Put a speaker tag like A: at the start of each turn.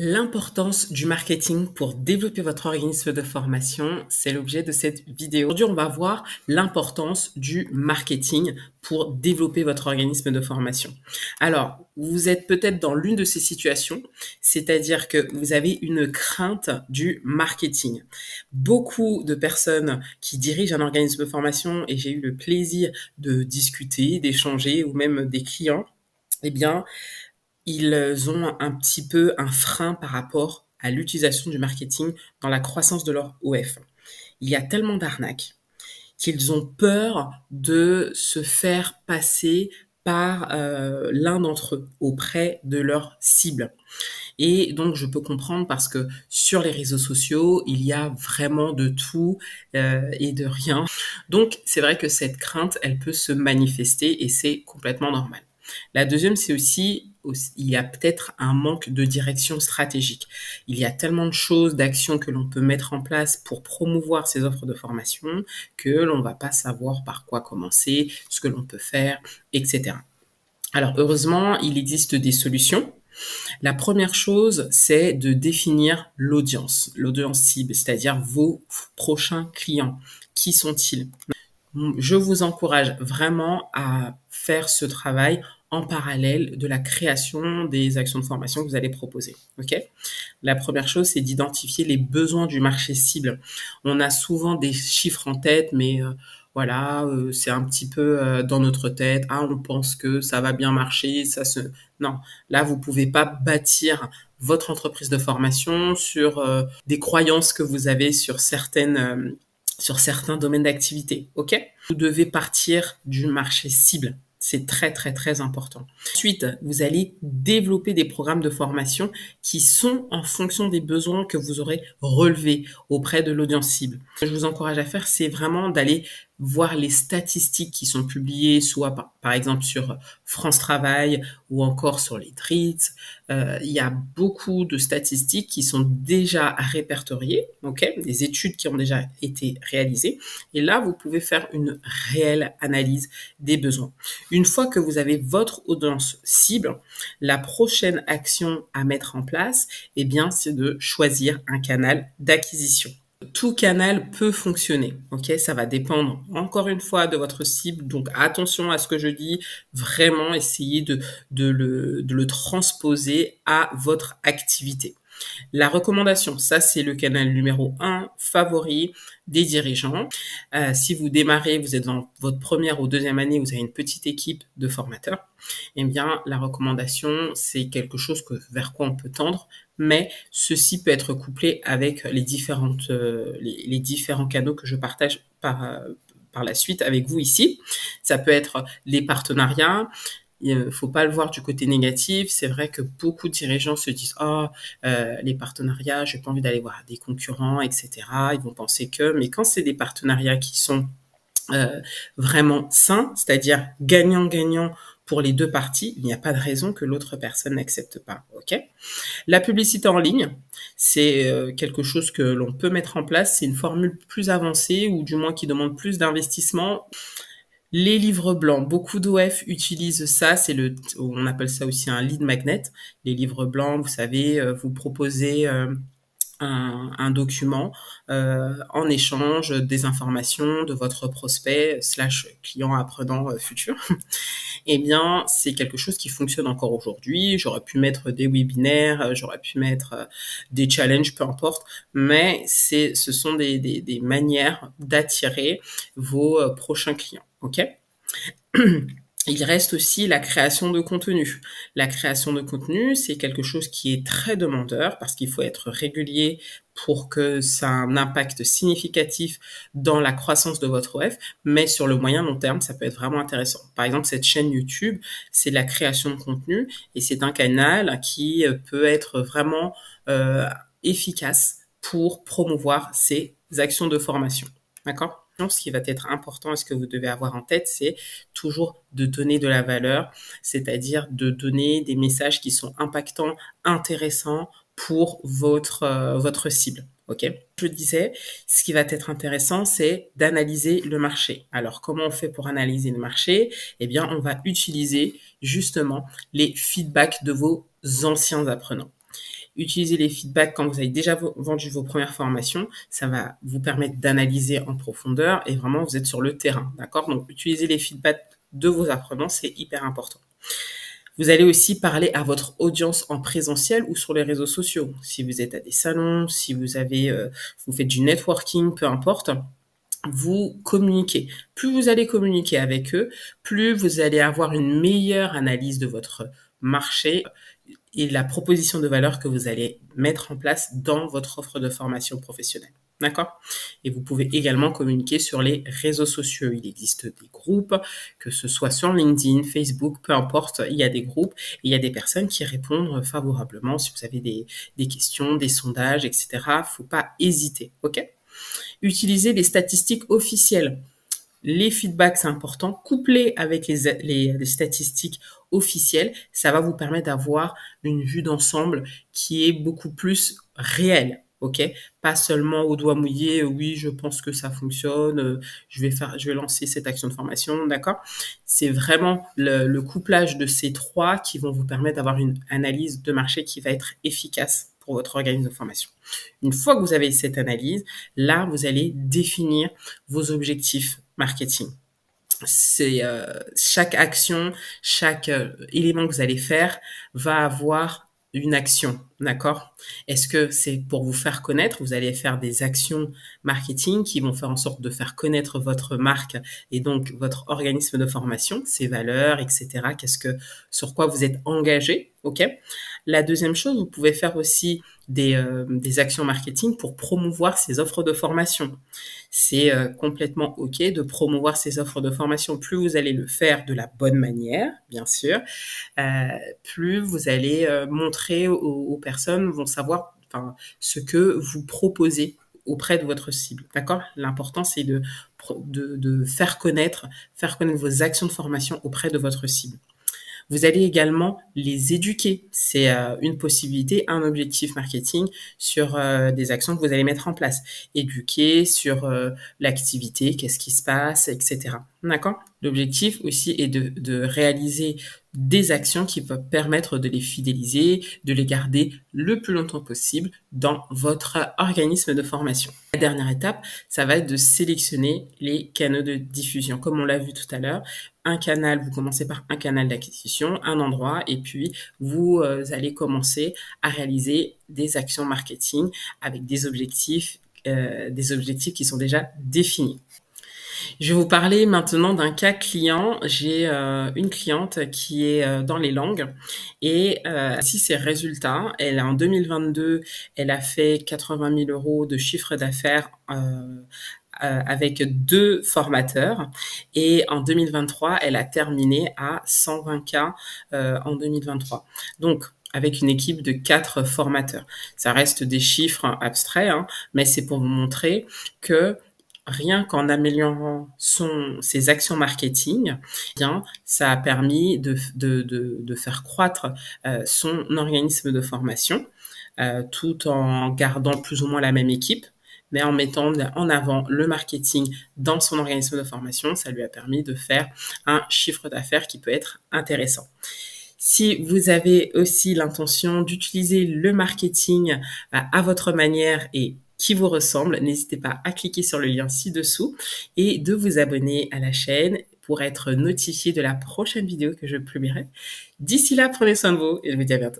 A: L'importance du marketing pour développer votre organisme de formation, c'est l'objet de cette vidéo. Aujourd'hui, on va voir l'importance du marketing pour développer votre organisme de formation. Alors, vous êtes peut-être dans l'une de ces situations, c'est-à-dire que vous avez une crainte du marketing. Beaucoup de personnes qui dirigent un organisme de formation, et j'ai eu le plaisir de discuter, d'échanger, ou même des clients, eh bien, ils ont un petit peu un frein par rapport à l'utilisation du marketing dans la croissance de leur OF. Il y a tellement d'arnaques qu'ils ont peur de se faire passer par l'un d'entre eux auprès de leur cible. Et donc, je peux comprendre parce que sur les réseaux sociaux, il y a vraiment de tout et de rien. Donc, c'est vrai que cette crainte, elle peut se manifester et c'est complètement normal. La deuxième, c'est aussi, il y a peut-être un manque de direction stratégique. Il y a tellement de choses, d'actions que l'on peut mettre en place pour promouvoir ces offres de formation que l'on va pas savoir par quoi commencer, ce que l'on peut faire, etc. Alors, heureusement, il existe des solutions. La première chose, c'est de définir l'audience cible, c'est-à-dire vos prochains clients. Qui sont-ils? Je vous encourage vraiment à faire ce travail en parallèle de la création des actions de formation que vous allez proposer. Ok? La première chose, c'est d'identifier les besoins du marché cible. On a souvent des chiffres en tête, mais voilà, c'est un petit peu dans notre tête. Ah, on pense que ça va bien marcher, ça se. Non, là, vous pouvez pas bâtir votre entreprise de formation sur des croyances que vous avez sur certains domaines d'activité, ok? Vous devez partir du marché cible. C'est très, très, très important. Ensuite, vous allez développer des programmes de formation qui sont en fonction des besoins que vous aurez relevés auprès de l'audience cible. Ce que je vous encourage à faire, c'est vraiment d'aller voir les statistiques qui sont publiées, soit par exemple sur France Travail ou encore sur les TRITS. Il y a beaucoup de statistiques qui sont déjà répertoriées, ok, des études qui ont déjà été réalisées. Et là, vous pouvez faire une réelle analyse des besoins. Une fois que vous avez votre audience cible, la prochaine action à mettre en place, eh bien, c'est de choisir un canal d'acquisition. Tout canal peut fonctionner, ok? Ça va dépendre encore une fois de votre cible, donc attention à ce que je dis, vraiment essayez de le transposer à votre activité. La recommandation, ça c'est le canal numéro 1 favori des dirigeants. Si vous démarrez, vous êtes dans votre première ou deuxième année, vous avez une petite équipe de formateurs, eh bien la recommandation c'est quelque chose vers quoi on peut tendre, mais ceci peut être couplé avec les différents canaux que je partage par la suite avec vous ici. Ça peut être les partenariats. Il ne faut pas le voir du côté négatif. C'est vrai que beaucoup de dirigeants se disent les partenariats, j'ai pas envie d'aller voir des concurrents, etc. Ils vont penser que, mais quand c'est des partenariats qui sont vraiment sain, c'est-à-dire gagnant-gagnant pour les deux parties, il n'y a pas de raison que l'autre personne n'accepte pas. Ok? La publicité en ligne, c'est quelque chose que l'on peut mettre en place. C'est une formule plus avancée ou du moins qui demande plus d'investissement. Les livres blancs, beaucoup d'OF utilisent ça, on appelle ça aussi un lead magnet. Les livres blancs, vous savez, vous proposez un document en échange des informations de votre prospect / client apprenant futur. Eh bien, c'est quelque chose qui fonctionne encore aujourd'hui. J'aurais pu mettre des webinaires, j'aurais pu mettre des challenges, peu importe, mais ce sont des manières d'attirer vos prochains clients. Ok? Il reste aussi la création de contenu. La création de contenu, c'est quelque chose qui est très demandeur parce qu'il faut être régulier pour que ça ait un impact significatif dans la croissance de votre OF, mais sur le moyen long terme, ça peut être vraiment intéressant. Par exemple, cette chaîne YouTube, c'est la création de contenu et c'est un canal qui peut être vraiment efficace pour promouvoir ces actions de formation. D'accord? Ce qui va être important et ce que vous devez avoir en tête, c'est toujours de donner de la valeur, c'est-à-dire de donner des messages qui sont impactants, intéressants pour votre cible. Ok? Je disais, ce qui va être intéressant, c'est d'analyser le marché. Alors, comment on fait pour analyser le marché? Eh bien, on va utiliser justement les feedbacks de vos anciens apprenants. Utilisez les feedbacks quand vous avez déjà vendu vos premières formations. Ça va vous permettre d'analyser en profondeur et vraiment vous êtes sur le terrain, d'accord? Donc, utilisez les feedbacks de vos apprenants, c'est hyper important. Vous allez aussi parler à votre audience en présentiel ou sur les réseaux sociaux. Si vous êtes à des salons, si vous faites du networking, peu importe, vous communiquez. Plus vous allez communiquer avec eux, plus vous allez avoir une meilleure analyse de votre marché et la proposition de valeur que vous allez mettre en place dans votre offre de formation professionnelle. D'accord? Et vous pouvez également communiquer sur les réseaux sociaux. Il existe des groupes, que ce soit sur LinkedIn, Facebook, peu importe, il y a des groupes et il y a des personnes qui répondent favorablement si vous avez des questions, des sondages, etc. Faut pas hésiter, ok? Utilisez les statistiques officielles. Les feedbacks, c'est important. Couplés avec les statistiques officielles, ça va vous permettre d'avoir une vue d'ensemble qui est beaucoup plus réelle. Ok, pas seulement au doigt mouillé. Oui, je pense que ça fonctionne. Je vais lancer cette action de formation. D'accord. C'est vraiment le couplage de ces trois qui vont vous permettre d'avoir une analyse de marché qui va être efficace pour votre organisme de formation. Une fois que vous avez cette analyse, là, vous allez définir vos objectifs marketing. C'est chaque action, chaque élément que vous allez faire va avoir une action, d'accord? Est-ce que c'est pour vous faire connaître? Vous allez faire des actions marketing qui vont faire en sorte de faire connaître votre marque et donc votre organisme de formation, ses valeurs, etc. Sur quoi vous êtes engagé, ok? La deuxième chose, vous pouvez faire aussi des actions marketing pour promouvoir ces offres de formation. C'est complètement OK de promouvoir ces offres de formation. Plus vous allez le faire de la bonne manière, bien sûr, plus vous allez montrer aux personnes, vont savoir ce que vous proposez auprès de votre cible. D'accord? L'important, c'est de faire connaître vos actions de formation auprès de votre cible. Vous allez également les éduquer. C'est une possibilité, un objectif marketing sur des actions que vous allez mettre en place. Éduquer sur l'activité, qu'est-ce qui se passe, etc. D'accord? L'objectif aussi est de réaliser des actions qui peuvent permettre de les fidéliser, de les garder le plus longtemps possible dans votre organisme de formation. La dernière étape, ça va être de sélectionner les canaux de diffusion. Comme on l'a vu tout à l'heure, un canal, vous commencez par un canal d'acquisition, un endroit, et puis vous allez commencer à réaliser des actions marketing avec des objectifs qui sont déjà définis. Je vais vous parler maintenant d'un cas client. J'ai une cliente qui est dans les langues et si ses résultats, en 2022, elle a fait 80 000 € de chiffre d'affaires avec 2 formateurs et en 2023, elle a terminé à 120K en 2023. Donc, avec une équipe de 4 formateurs. Ça reste des chiffres abstraits, hein, mais c'est pour vous montrer que rien qu'en améliorant ses actions marketing, bien, ça a permis de faire croître son organisme de formation tout en gardant plus ou moins la même équipe, mais en mettant en avant le marketing dans son organisme de formation, ça lui a permis de faire un chiffre d'affaires qui peut être intéressant. Si vous avez aussi l'intention d'utiliser le marketing à votre manière et qui vous ressemble, n'hésitez pas à cliquer sur le lien ci-dessous et de vous abonner à la chaîne pour être notifié de la prochaine vidéo que je publierai. D'ici là, prenez soin de vous et je vous dis à bientôt.